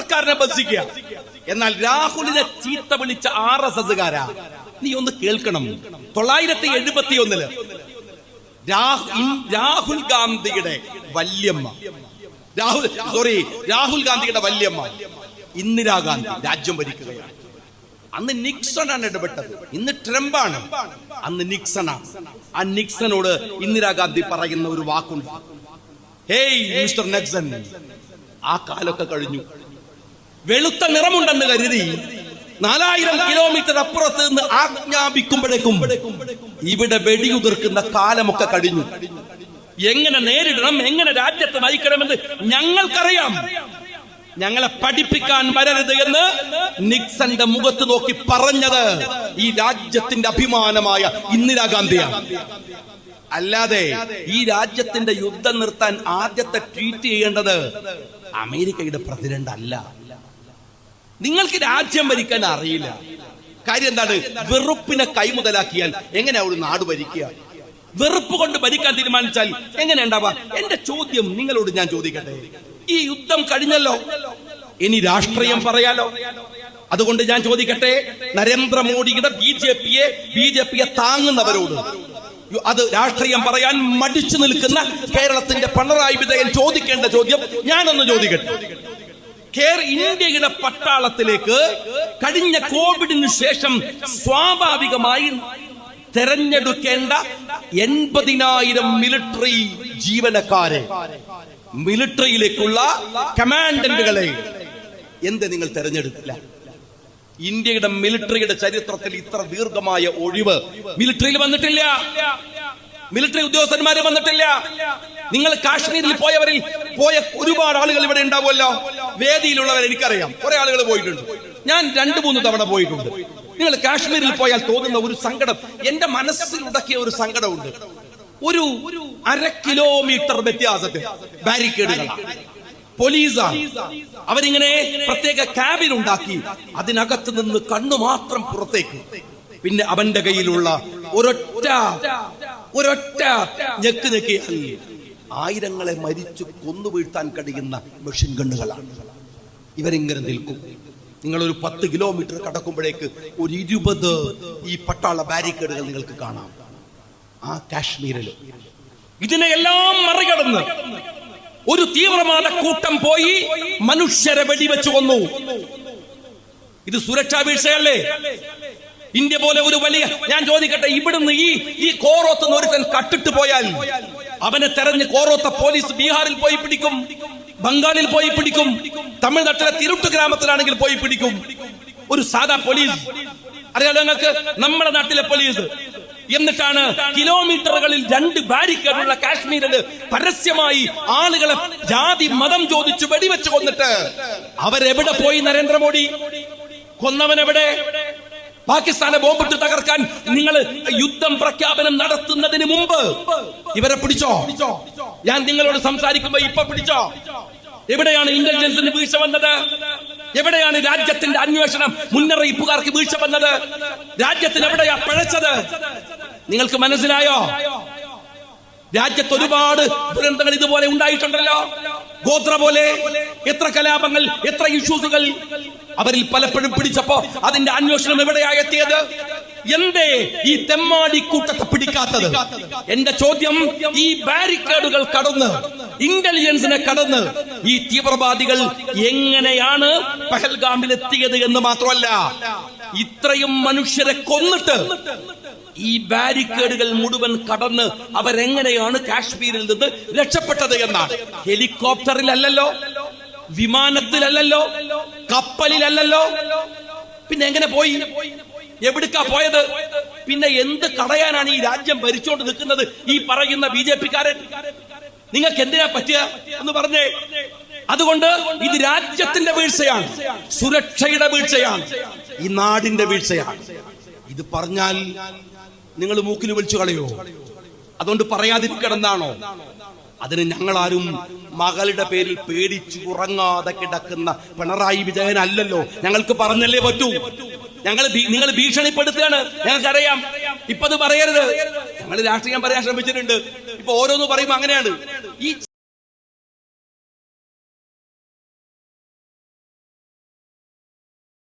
സർക്കാരിനെ ബന്ധിക്കുക. എന്നാൽ രാഹുലിനെ ചീത്ത വിളിച്ച RSSകാരാ, നീ ഒന്ന് കേൾക്കണം. 971 രാഹുൽ ഗാന്ധിയുടെ വല്യമ്മ ഇന്ദിരാഗാന്ധി രാജ്യം ഭരിക്കുകയാണ്. അന്ന് നിക്സൺ ആണ് ഇടപെട്ടത്, ഇന്ന് ട്രംപാണ്. അന്ന് നിക്സണാണ്. ആ നിക്സണോട് ഇന്ദിരാഗാന്ധി പറയുന്ന ഒരു വാക്കുണ്ട്, ഹേയ് മിസ്റ്റർ നിക്സൺ. ആ കാലൊക്കെ കഴിഞ്ഞു. വെളുത്ത നിറമുണ്ടെന്ന് കരുതി 4000 കിലോമീറ്റർ അപ്പുറത്ത് നിന്ന് ആജ്ഞാപിക്കുമ്പോഴേക്കും ഇവിടെ വെടിയുതിർക്കുന്ന കാലമൊക്കെ കഴിഞ്ഞു. എങ്ങനെ നേരിടണം, എങ്ങനെ രാജ്യത്തെ നയിക്കണമെന്ന് ഞങ്ങൾക്കറിയാം. ഞങ്ങളെ പഠിപ്പിക്കാൻ വരരുത് എന്ന് നിക്സന്റെ മുഖത്ത് നോക്കി പറഞ്ഞത് ഈ രാജ്യത്തിന്റെ അഭിമാനമായ ഇന്ദിരാഗാന്ധിയാണ്. അല്ലാതെ ഈ രാജ്യത്തിന്റെ യുദ്ധം നിർത്താൻ ആദ്യത്തെ ട്വീറ്റ് ചെയ്യേണ്ടത് അമേരിക്കയുടെ പ്രസിഡന്റ് അല്ല. നിങ്ങൾക്ക് രാജ്യം ഭരിക്കാൻ അറിയില്ല. കാര്യം എന്താണ്? വെറുപ്പിനെ കൈമുതലാക്കിയാൽ എങ്ങനെയാ ഒരു നാട് ഭരിക്കുക? വെറുപ്പ് കൊണ്ട് ഭരിക്കാൻ തീരുമാനിച്ചാൽ എങ്ങനെ ഉണ്ടാവാ? എന്റെ ചോദ്യം നിങ്ങളോട് ഞാൻ ചോദിക്കട്ടെ. ഈ യുദ്ധം കഴിഞ്ഞല്ലോ, ഇനി രാഷ്ട്രീയം പറയാലോ. അതുകൊണ്ട് ഞാൻ ചോദിക്കട്ടെ, നരേന്ദ്രമോദിയുടെ ബി.ജെ.പിയെ താങ്ങുന്നവരോട്, അത് രാഷ്ട്രീയം പറയാൻ മടിച്ചു നിൽക്കുന്ന കേരളത്തിന്റെ പിണറായി വിജയൻ ചോദിക്കേണ്ട ചോദ്യം ഞാനൊന്ന് ചോദിക്കട്ടെ. ഇന്ത്യയുടെ പട്ടാളത്തിലേക്ക് കഴിഞ്ഞ കോവിഡിന് ശേഷം സ്വാഭാവികമായി തെരഞ്ഞെടുക്കേണ്ട 80,000 മിലിറ്ററി ജീവനക്കാരെ, മിലിറ്ററിയിലേക്കുള്ള കമാൻഡന്റുകളെ എന്ത് നിങ്ങൾ തെരഞ്ഞെടുത്തില്ല? ഇന്ത്യയുടെ മിലിറ്ററിയുടെ ചരിത്രത്തിൽ ഇത്ര ദീർഘമായ ഒഴിവ് മിലിറ്ററിയിൽ വന്നിട്ടില്ല. മിലിറ്ററി ഉദ്യോഗസ്ഥന്മാര് വന്നിട്ടില്ല. നിങ്ങൾ കാശ്മീരിൽ പോയ ഒരുപാട് ആളുകൾ ഇവിടെ ഉണ്ടാവുമല്ലോ. വേദിയിലുള്ളവർ എനിക്കറിയാം, കുറെ ആളുകൾ പോയിട്ടുണ്ട്. ഞാൻ 2-3 തവണ പോയിട്ടുണ്ട്. നിങ്ങൾ കാശ്മീരിൽ പോയാൽ തോന്നുന്ന ഒരു സങ്കടം, എന്റെ മനസ്സിൽ ഉടക്കിയ ഒരു സങ്കടമുണ്ട്. ഒരു 1/2 കിലോമീറ്റർ വ്യത്യാസത്തിൽ ബാരിക്കേഡുകളാണ്, പോലീസാണ്. അവരിങ്ങനെ പ്രത്യേക ക്യാബിൻ ഉണ്ടാക്കി, അതിനകത്ത് നിന്ന് കണ്ണു മാത്രം പുറത്തേക്ക്. പിന്നെ അവന്റെ കയ്യിലുള്ള ഒരൊറ്റ ഞെക്കിയാൽ ആയിരങ്ങളെ മരിച്ചു കൊന്നു വീഴ്ത്താൻ കഴിയുന്ന മെഷീൻ ഗണ്ണുകളാണ്. ഇവരിങ്ങനെ നിൽക്കും. നിങ്ങളൊരു 10 കിലോമീറ്റർ കടക്കുമ്പോഴേക്ക് ഒരു 20 ഈ പട്ടാള ബാരിക്കേഡുകൾ നിങ്ങൾക്ക് കാണാം. ആ കാശ്മീരിൽ ഇതിനെയെല്ലാം മറികടന്ന് ഒരു തീവ്രവാദ കൂട്ടം പോയി മനുഷ്യരെ വെടിവെച്ചു കൊന്നു. ഇത് സുരക്ഷാ വീഴ്ചയല്ലേ? ഇന്ത്യ പോലെ ഒരു വലിയ, ഞാൻ ചോദിക്കട്ടെ, ഇവിടുന്ന് ഈ കോറോത്ത് ഒരുത്തൻ കട്ടിട്ട് പോയാൽ അവനെ തെരഞ്ഞ് കോറോത്ത പോലീസ് ബീഹാറിൽ പോയി പിടിക്കും, ബംഗാളിൽ പോയി പിടിക്കും, തമിഴ്നാട്ടിലെ തിരുട്ട് ഗ്രാമത്തിലാണെങ്കിൽ പോയി പിടിക്കും. ഒരു സാധാ പോലീസ് അറിയാലോ നിങ്ങൾക്ക്, നമ്മുടെ നാട്ടിലെ പോലീസ്. എന്നിട്ടാണ് കിലോമീറ്ററുകളിൽ 2 ബാരിക്കേഡുള്ള കാശ്മീരില് പരസ്യമായി ആളുകളെ ജാതി മതം ചോദിച്ചു വെടിവെച്ച് കൊന്നിട്ട് അവരെവിടെ പോയി? നരേന്ദ്രമോദി കൊന്നവനെവിടെ? പാകിസ്ഥാനെ ബോംബിട്ട് തകർക്കാൻ നിങ്ങൾ യുദ്ധം പ്രഖ്യാപനം നടത്തുന്നതിന് മുമ്പ് ഇവരെ പിടിച്ചോ? ഞാൻ നിങ്ങളോട് സംസാരിക്കുമ്പോ ഇപ്പൊ പിടിച്ചോ? എവിടെയാണ് ഇന്റലിജൻസിന് വീഴ്ച വന്നത്? എവിടെയാണ് രാജ്യത്തിന്റെ അന്വേഷണം മുന്നറിയിപ്പുകാർക്ക് വീഴ്ച വന്നത്? രാജ്യത്തിന് എവിടെയാ പിഴച്ചത്? നിങ്ങൾക്ക് മനസ്സിലായോ? രാജ്യത്ത് ഒരുപാട് ദുരന്തങ്ങൾ ഇതുപോലെ ഉണ്ടായിട്ടുണ്ടല്ലോ. ഗോത്ര പോലെ എത്ര കലാപങ്ങൾ, എത്ര ഇഷ്യൂസുകൾ. അവരിൽ പലപ്പോഴും പിടിച്ചപ്പോ അതിന്റെ അന്വേഷണം എവിടെയായി എത്തിയത്? എന്തേ ഈ തെമ്മാടി കൂട്ടത്തെ പിടിക്കാത്തത്? എന്റെ ചോദ്യം, ഈ ബാരിക്കേഡുകൾ കടന്ന്, ഇന്റലിജൻസിനെ കടന്ന് ഈ തീവ്രവാദികൾ എങ്ങനെയാണ് പഹൽഗാമിൽ എത്തിയത് എന്ന് മാത്രമല്ല, ഇത്രയും മനുഷ്യരെ കൊന്നിട്ട് ഈ ബാരിക്കേഡുകൾ മുഴുവൻ കടന്ന് അവരെങ്ങനെയാണ് കാശ്മീരിൽ നിന്ന് രക്ഷപ്പെട്ടത് എന്നാണ്. ഹെലികോപ്റ്ററിലല്ലോ, വിമാനത്തിലല്ലോ, കപ്പലിലല്ലോ, പിന്നെ എങ്ങനെ പോയി? എവിടേക്കാ പോയത്? പിന്നെ എന്ത് കടയാനാണ് ഈ രാജ്യം ഭരിച്ചുകൊണ്ട് നിൽക്കുന്നത് ഈ പറയുന്ന ബി.ജെ.പിക്കാരൻ? നിങ്ങൾക്ക് എന്തിനാ പറ്റിയ എന്ന് പറഞ്ഞേ? അതുകൊണ്ട് ഇത് രാജ്യത്തിന്റെ വീഴ്ചയാണ്, സുരക്ഷയുടെ വീഴ്ചയാണ്, ഈ നാടിന്റെ വീഴ്ചയാണ്. ഇത് പറഞ്ഞാൽ നിങ്ങൾ മൂക്കിന് വിളിച്ചു കളയോ? അതുകൊണ്ട് പറയാതിരിക്കണമെന്നാണോ? അതിന് ഞങ്ങളാരും മകളുടെ പേരിൽ പേടിച്ചു ഉറങ്ങാതെ കിടക്കുന്ന പിണറായി വിജയൻ അല്ലല്ലോ. ഞങ്ങൾക്ക് പറഞ്ഞല്ലേ പറ്റൂ. നിങ്ങൾ ഭീഷണിപ്പെടുത്തുകയാണ്, ഞങ്ങൾക്കറിയാം. ഇപ്പൊ അത് പറയരുത്. ഞങ്ങൾ രാഷ്ട്രീയം പറയാൻ ശ്രമിച്ചിട്ടുണ്ട്. ഇപ്പൊ ഓരോന്ന് പറയുമ്പോ അങ്ങനെയാണ്. ഈ